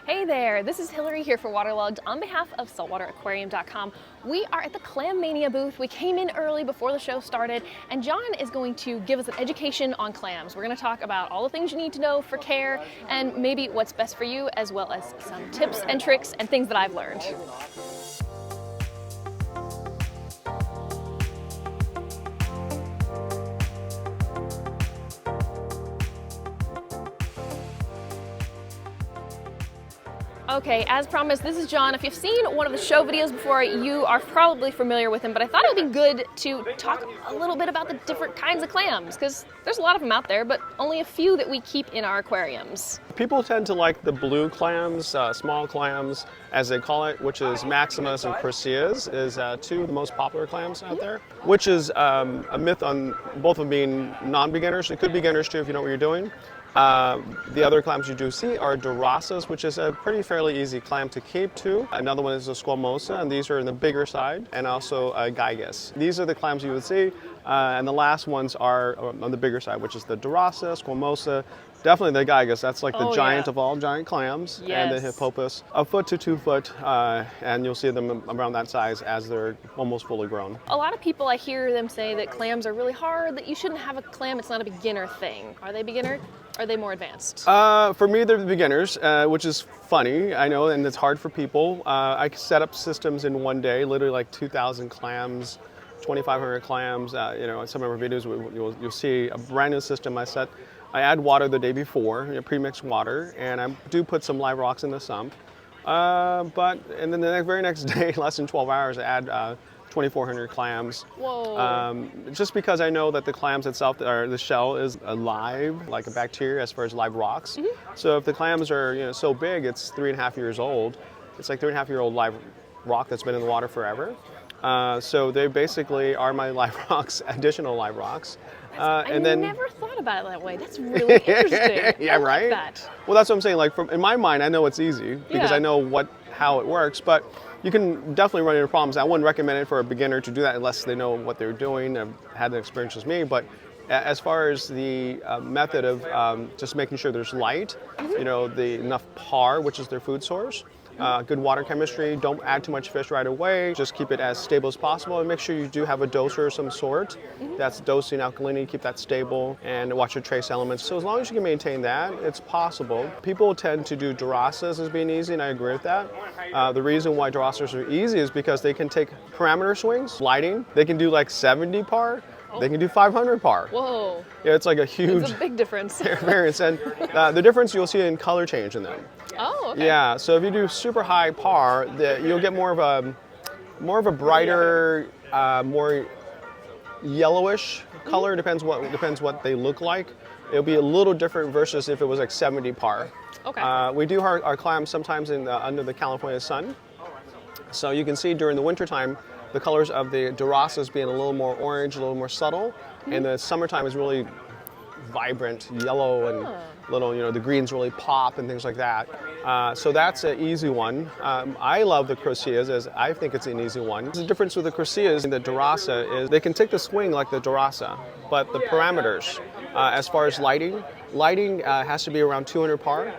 Hey there, this is Hillary here for Waterlogged on behalf of saltwateraquarium.com. We are at the Clam Mania booth. We came in early before the show started, and John is going to give us an education on clams. We're going to talk about all the things you need to know for care and maybe what's best for you, as well as some tips and tricks and things that I've learned. Okay, as promised, this is John. If you've seen one of the show videos before, you are probably familiar with him, but I thought it would be good to talk a little bit about the different kinds of clams, because there's a lot of them out there, but only a few that we keep in our aquariums. People tend to like the blue clams, small clams, as they call it, which is Maximus and Chryseas, is two of the most popular clams out there, which is a myth on both of them being non-beginners. It could be beginners too if you know what you're doing. The other clams you do see are Dorasas, which is a fairly easy clam to keep too. Another one is a Squamosa, and these are in the bigger side, and also a Gygus. These are the clams you would see, and the last ones are on the bigger side, which is the Dorasa, Squamosa, definitely the Gygus. That's like the giant of all giant clams, and the Hippopus, a foot to 2 foot, and you'll see them around that size as they're almost fully grown. A lot of people, I hear them say that clams are really hard, that you shouldn't have a clam, it's not a beginner thing. Are they beginner? Are they more advanced? For me, they're the beginners, which is funny, I know, and it's hard for people. I set up systems in one day, literally like 2,000 clams, 2,500 clams. In some of our videos, you'll see a brand new system I set. I add water the day before, pre-mixed water, and I do put some live rocks in the sump. And then the very next day, less than 12 hours, I add 2,400 clams. Whoa. Just because I know that the clams itself, or the shell, is alive, like a bacteria as far as live rocks. So if the clams are so big, it's 3.5 years old. It's like 3.5-year-old live rock that's been in the water forever. So they basically are my live rocks, additional live rocks. I never thought about it that way. That's really interesting. Yeah, right? That. Well, that's what I'm saying. Like, in my mind, I know it's easy because I know how it works, but you can definitely run into problems. I wouldn't recommend it for a beginner to do that unless they know what they're doing, have had the experience as me. But as far as the method of just making sure there's light, enough par, which is their food source, good water chemistry, don't add too much fish right away, just keep it as stable as possible, and make sure you do have a doser of some sort that's dosing alkalinity, keep that stable, and watch your trace elements. So as long as you can maintain that, it's possible. People tend to do Dorasas as being easy, and I agree with that. The reason why Dorasas are easy is because they can take parameter swings, lighting, they can do like 70 par, they can do 500 par. Whoa. Yeah, it's like a huge It's a big difference. variance, and the difference you'll see in color change in them. Oh, okay. Yeah, so if you do super high par, you'll get more of a brighter, more yellowish color. Depends what they look like. It'll be a little different versus if it was like 70 par. Okay. We do our clams sometimes under the California sun. So you can see during the wintertime, the colors of the Dorasas being a little more orange, a little more subtle, and the summertime is really vibrant yellow and the greens really pop and things like that. So that's an easy one. I love the Chryseas, as I think it's an easy one. The difference with the Chryseas and the Dorasa is they can take the swing like the Dorasa, but the parameters, as far as lighting has to be around 200 par,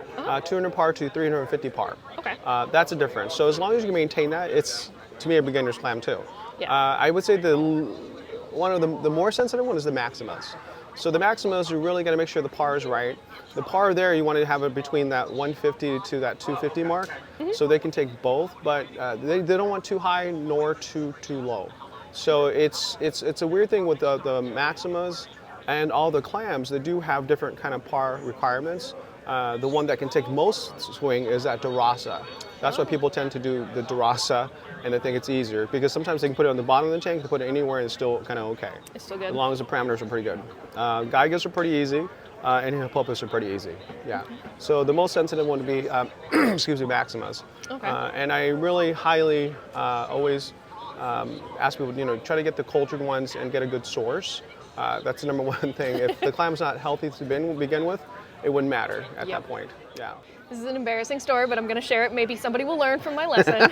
200 par to 350 par. Okay. That's a difference. So as long as you can maintain that, it's, to me, a beginner's clam too. Yeah. I would say one of the more sensitive one is the Maximus. So the Maximus, you're really going to make sure the par is right. The par there, you want to have it between that 150 to that 250 mark, so they can take both, but they don't want too high nor too low. So it's a weird thing with the Maximas and all the clams. They do have different kind of par requirements. The one that can take most swing is that Dorasa. That's why people tend to do the Dorasa, and I think it's easier because sometimes they can put it on the bottom of the tank, they can put it anywhere and it's still kind of okay. It's still good. As long as the parameters are pretty good. Gygus are pretty easy, and Hippopus are pretty easy. Yeah. So the most sensitive one would be, Maximus. Okay. And I really highly always ask people, try to get the cultured ones and get a good source. That's the number one thing. If the clam's not healthy to begin with, it wouldn't matter at Yep. that point. Yeah. This is an embarrassing story, but I'm going to share it. Maybe somebody will learn from my lesson.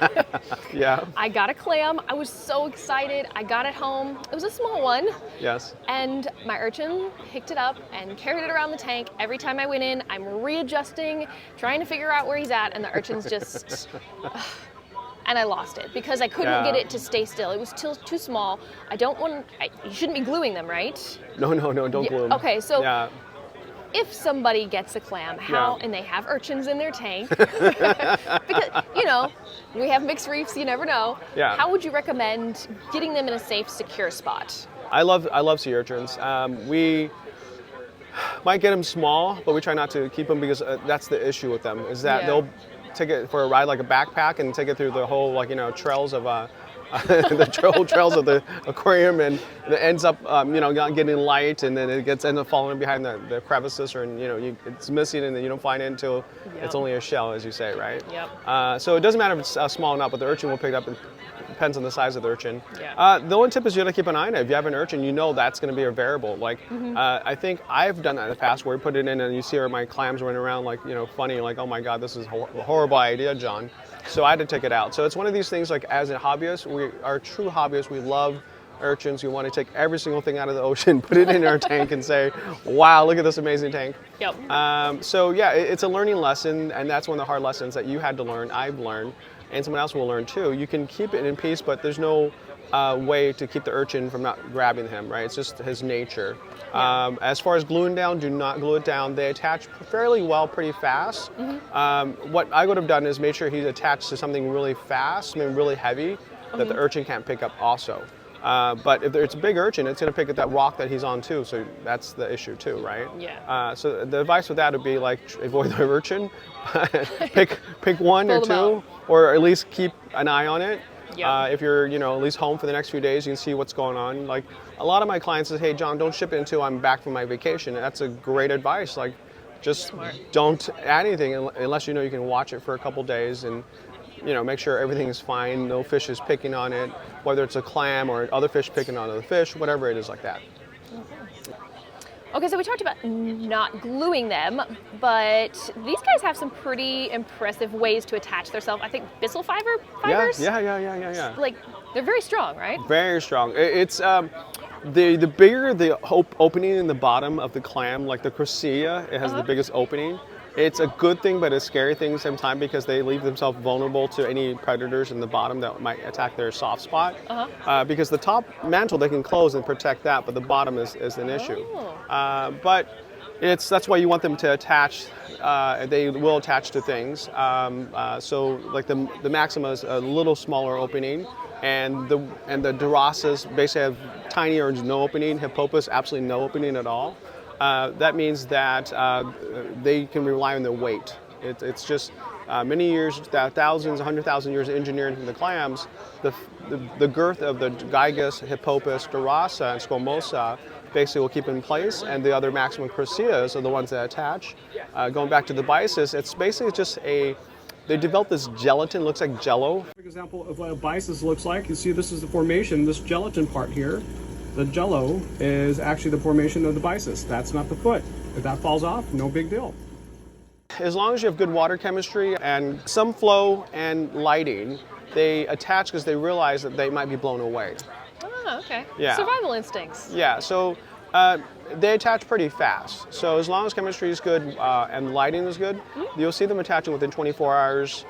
Yeah. I got a clam. I was so excited. I got it home. It was a small one. Yes. And my urchin picked it up and carried it around the tank. Every time I went in, I'm readjusting, trying to figure out where he's at, and the urchin's just... and I lost it because I couldn't get it to stay still. It was too small. You shouldn't be gluing them, right? No, don't glue them. Okay, so Yeah. if somebody gets a clam, and they have urchins in their tank, because, we have mixed reefs, you never know. Yeah. How would you recommend getting them in a safe, secure spot? I love sea urchins. We might get them small, but we try not to keep them because that's the issue with them, is that they'll take it for a ride like a backpack and take it through the whole trails of the trails of the aquarium, and it ends up not getting light, and then it ends up falling behind the crevices, or it's missing, and then you don't find it until it's only a shell, as you say, right? Yep. So it doesn't matter if it's small or not, but the urchin will pick it up. It depends on the size of the urchin. Yeah. The only tip is you got to keep an eye on it. If you have an urchin, that's going to be a variable. Like I think I've done that in the past, where we put it in and you see my clams running around funny, like, oh my God, this is a horrible idea, John. So I had to take it out. So it's one of these things, like, as a hobbyist, we are true hobbyists. We love urchins. We want to take every single thing out of the ocean, put it in our tank, and say, wow, look at this amazing tank. Yep. So yeah, it's a learning lesson, and that's one of the hard lessons that you had to learn, I've learned, and someone else will learn too. You can keep it in peace, but there's no way to keep the urchin from not grabbing him, right? It's just his nature. As far as gluing down, do not glue it down. They attach fairly well, pretty fast. What I would have done is made sure he's attached to something really fast, something really heavy, that the urchin can't pick up also. But if it's a big urchin, it's going to pick at that rock that he's on too, so that's the issue too, right? Yeah. So the advice with that would be, like, avoid the urchin, pick one or two, or at least keep an eye on it. Yep. If you're, at least home for the next few days, you can see what's going on. Like, a lot of my clients say, hey, John, don't ship it until I'm back from my vacation. And that's a great advice. Like, just don't add anything unless you can watch it for a couple days, and make sure everything is fine. No fish is picking on it, whether it's a clam or other fish picking on other fish, whatever it is, like that. Okay, so we talked about not gluing them, but these guys have some pretty impressive ways to attach themselves. I think bissel fibers? Yeah. Like, they're very strong, right? Very strong. It's the bigger the opening in the bottom of the clam, like the crocea, it has the biggest opening. It's a good thing, but a scary thing at the same time, because they leave themselves vulnerable to any predators in the bottom that might attack their soft spot. Because the top mantle they can close and protect that, but the bottom is an issue. But that's why you want them to attach. They will attach to things. So like the maxima is a little smaller opening, and the Durasas basically have tiny or no opening. Hippopus absolutely no opening at all. That means that they can rely on their weight. It's just many years, thousands, 100,000 years of engineering from the clams. The girth of the Gygus, Hippopus, Durasa, and Squamosa basically will keep in place, and the other maximum croceas are the ones that attach. Going back to the bisis, it's basically just they developed this gelatin, looks like jello. For example of what a bisis looks like, you see this is the formation, this gelatin part here. The jello is actually the formation of the bisis. That's not the foot. If that falls off, no big deal. As long as you have good water chemistry and some flow and lighting, they attach because they realize that they might be blown away. Oh, okay. Yeah. Survival instincts. Yeah, so they attach pretty fast. So as long as chemistry is good and lighting is good, you'll see them attaching within 24 hours.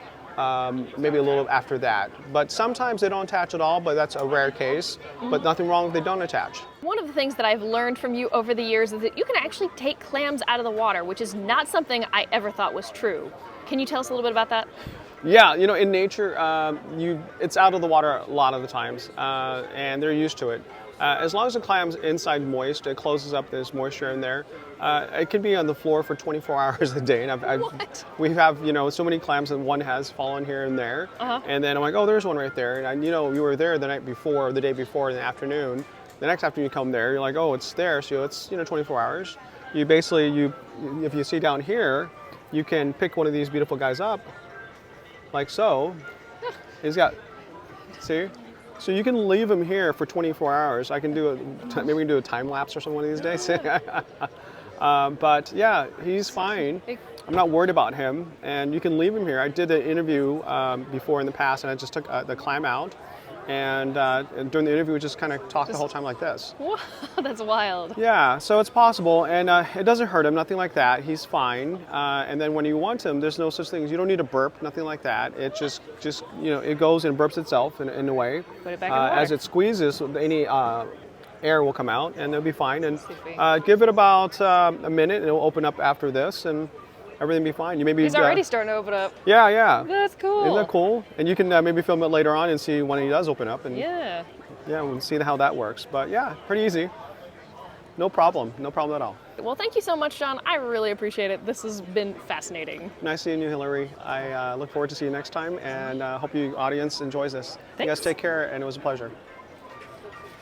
Maybe a little after that. But sometimes they don't attach at all, but that's a rare case. But nothing wrong if they don't attach. One of the things that I've learned from you over the years is that you can actually take clams out of the water, which is not something I ever thought was true. Can you tell us a little bit about that? Yeah, in nature, it's out of the water a lot of the times, and they're used to it. As long as the clam's inside moist, it closes up this moisture in there. It can be on the floor for 24 hours a day. And we have, so many clams that one has fallen here and there. And then I'm like, oh, there's one right there. And you were there the night before, the day before in the afternoon. The next afternoon you come there, you're like, oh, it's there. So it's, 24 hours. You basically, if you see down here, you can pick one of these beautiful guys up, like so. He's got, see? So you can leave him here for 24 hours. I can maybe we can do a time lapse or something one of these days. But yeah, he's fine. I'm not worried about him, and you can leave him here. I did an interview before in the past, and I just took the clam out, and during the interview, we just kind of talked the whole time like this. Wow, that's wild. Yeah, so it's possible, and it doesn't hurt him, nothing like that. He's fine. And then when you want him, there's no such thing as, you don't need a burp, nothing like that. It just it goes and burps itself in a way. Put it back in the water. As it squeezes, any air will come out, and they'll be fine. And give it about a minute, and it'll open up after this, and everything will be fine. You maybe He's already starting to open up. Yeah, yeah. That's cool. Isn't that cool? And you can maybe film it later on and see when he does open up, and yeah, we'll see how that works. But yeah, pretty easy. No problem at all. Well, thank you so much, John. I really appreciate it. This has been fascinating. Nice seeing you, Hillary. I look forward to see you next time, and hope you audience enjoys this. Thanks. You guys take care, and it was a pleasure.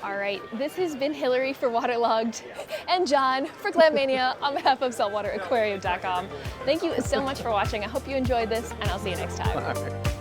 All right, this has been Hillary for Waterlogged and John for Clam Mania on behalf of saltwateraquarium.com. Thank you so much for watching. I hope you enjoyed this, and I'll see you next time.